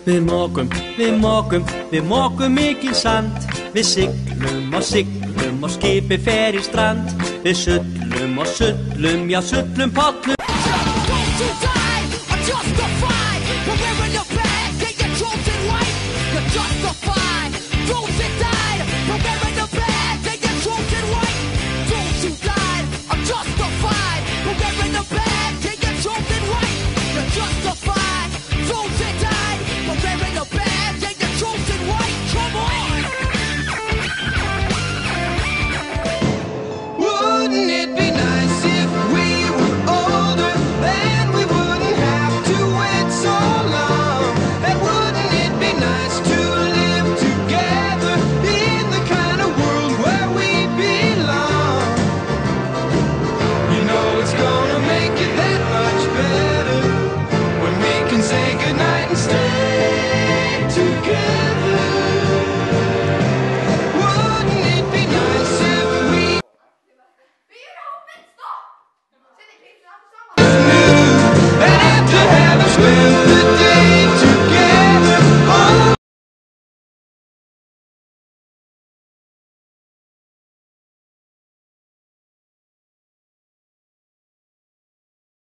Við mokum mikinn sand. Við siglum og skipið fer í strand. Við sullum og sullum, já sullum pollum.